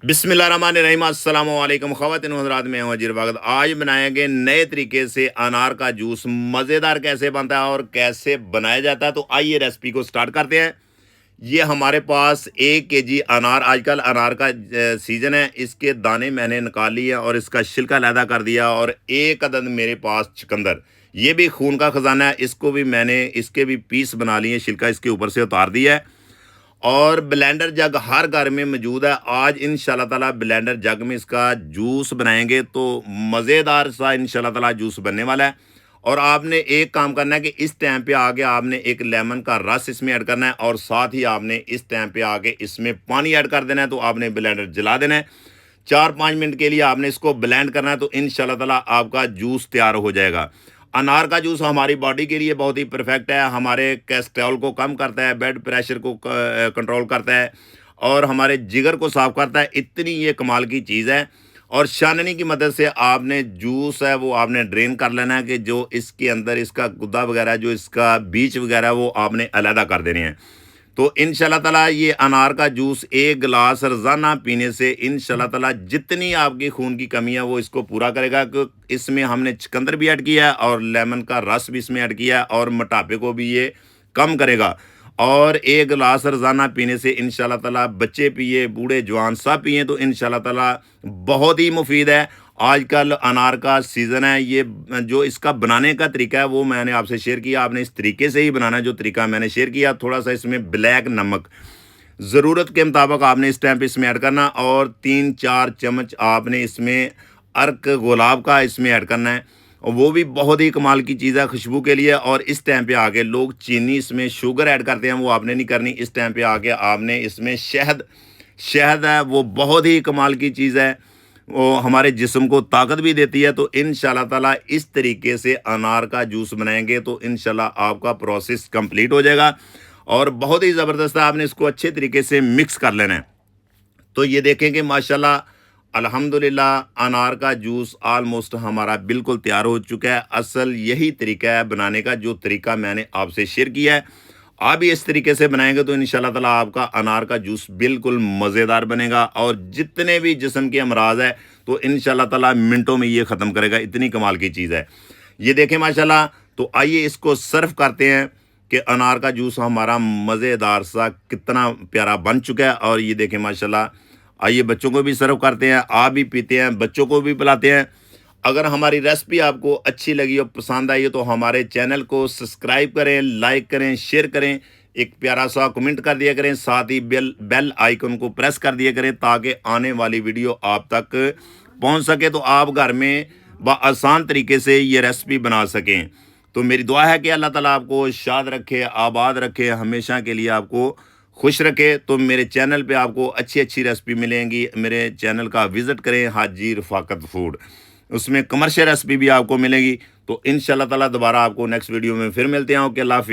बिस्मिल्लाहिर्रहमानिर्रहीम। अस्सलाम वालेकुम ख़वातीन व हज़रात, मैं हूं अजीर भगत। आज बनाएंगे नए तरीके से अनार का जूस। मज़ेदार कैसे बनता है और कैसे बनाया जाता है, तो आइए रेसिपी को स्टार्ट करते हैं। ये हमारे पास 1 kg अनार, आजकल अनार का सीज़न है, इसके दाने मैंने निकाल लिए और इसका छिलका अलहदा कर दिया। और 1 अदद मेरे पास चुकंदर, ये भी खून का ख़जाना है, इसको भी मैंने इसके भी पीस बना लिए, छिलका इसके ऊपर से उतार दिया है। और ब्लेंडर जग हर घर में मौजूद है। आज इंशाल्लाह ताला ब्लेंडर जग में इसका जूस बनाएंगे तो मज़ेदार सा इंशाल्लाह ताला जूस बनने वाला है। और आपने एक काम करना है कि इस टाइम पे आगे आपने एक लेमन का रस इसमें ऐड करना है और साथ ही आपने इस टाइम पे आगे इसमें पानी ऐड कर देना है। तो आपने ब्लेंडर जला देना है, 4-5 मिनट के लिए आपने इसको ब्लेंड करना है, तो इंशाल्लाह ताला आपका जूस तैयार हो जाएगा। अनार का जूस हमारी बॉडी के लिए बहुत ही परफेक्ट है। हमारे कोलेस्ट्रॉल को कम करता है, ब्लड प्रेशर को कंट्रोल करता है और हमारे जिगर को साफ़ करता है। इतनी ये कमाल की चीज़ है। और छाननी की मदद से आपने जूस है वो आपने ड्रेन कर लेना है, कि जो इसके अंदर इसका गुद्दा वगैरह, जो इसका बीज वगैरह, वो आपने अलहदा कर देने हैं। तो इंशाल्लाह ताला ये अनार का जूस 1 गिलास रोज़ाना पीने से इंशाल्लाह ताला जितनी आपकी खून की कमी है वो इसको पूरा करेगा। क्योंकि इसमें हमने चुकंदर भी ऐड किया है और लेमन का रस भी इसमें ऐड किया है और मोटापे को भी ये कम करेगा। और 1 गिलास रोज़ाना पीने से इंशाल्लाह ताला बच्चे पिए, बूढ़े जवान सब पिए, तो इंशाल्लाह ताला बहुत ही मुफीद है। आजकल अनार का सीज़न है, ये जो इसका बनाने का तरीका है वो मैंने आपसे शेयर किया। आपने इस तरीके से ही बनाना है जो तरीका मैंने शेयर किया। थोड़ा सा इसमें ब्लैक नमक ज़रूरत के मुताबिक आपने इस टाइम पे इसमें ऐड करना, और 3-4 चम्मच आपने इसमें अर्क गुलाब का इसमें ऐड करना है, और वो भी बहुत ही कमाल की चीज़ है खुशबू के लिए। और इस टाइम पे आगे लोग चीनी इसमें शुगर ऐड करते हैं, वो आपने नहीं करनी। इस टाइम पे आगे आपने इसमें शहद है, वो बहुत ही कमाल की चीज़ है, वो हमारे जिस्म को ताकत भी देती है। तो इंशाल्लाह ताला इस तरीके से अनार का जूस बनाएंगे तो इंशाल्लाह आपका प्रोसेस कंप्लीट हो जाएगा और बहुत ही ज़बरदस्त है। आपने इसको अच्छे तरीके से मिक्स कर लेना है। तो ये देखें कि माशाल्लाह अल्हम्दुलिल्लाह अनार का जूस ऑलमोस्ट हमारा बिल्कुल तैयार हो चुका है। असल यही तरीका है बनाने का, जो तरीका मैंने आपसे शेयर किया है। आप भी इस तरीके से बनाएंगे तो इंशाल्लाह ताला आपका अनार का जूस बिल्कुल मज़ेदार बनेगा और जितने भी जिस्म के अमराज है तो इंशाल्लाह ताला मिनटों में ये ख़त्म करेगा। इतनी कमाल की चीज़ है ये, देखें माशाल्लाह। तो आइए इसको सर्व करते हैं कि अनार का जूस हमारा मज़ेदार सा कितना प्यारा बन चुका है। और ये देखें माशाल्लाह। आइए बच्चों को भी सर्व करते हैं, आप भी पीते हैं, बच्चों को भी पिलाते हैं। अगर हमारी रेसिपी आपको अच्छी लगी और पसंद आई हो तो हमारे चैनल को सब्सक्राइब करें, लाइक करें, शेयर करें, एक प्यारा सा कमेंट कर दिया करें, साथ ही बेल आइकन को प्रेस कर दिया करें ताकि आने वाली वीडियो आप तक पहुंच सके, तो आप घर में आसान तरीके से ये रेसिपी बना सकें। तो मेरी दुआ है कि अल्लाह ताला आपको शाद रखे, आबाद रखे, हमेशा के लिए आपको खुश रखे। तो मेरे चैनल पे आपको अच्छी अच्छी रेसिपी मिलेंगी। मेरे चैनल का विज़िट करें, हाजी रफ़ाकत फूड, उसमें कमर्शियल रेसिपी भी आपको मिलेगी। तो इंशाल्लाह ताला दोबारा आपको नेक्स्ट वीडियो में फिर मिलते हैं। ओके, अल्लाह हाफ़िज़।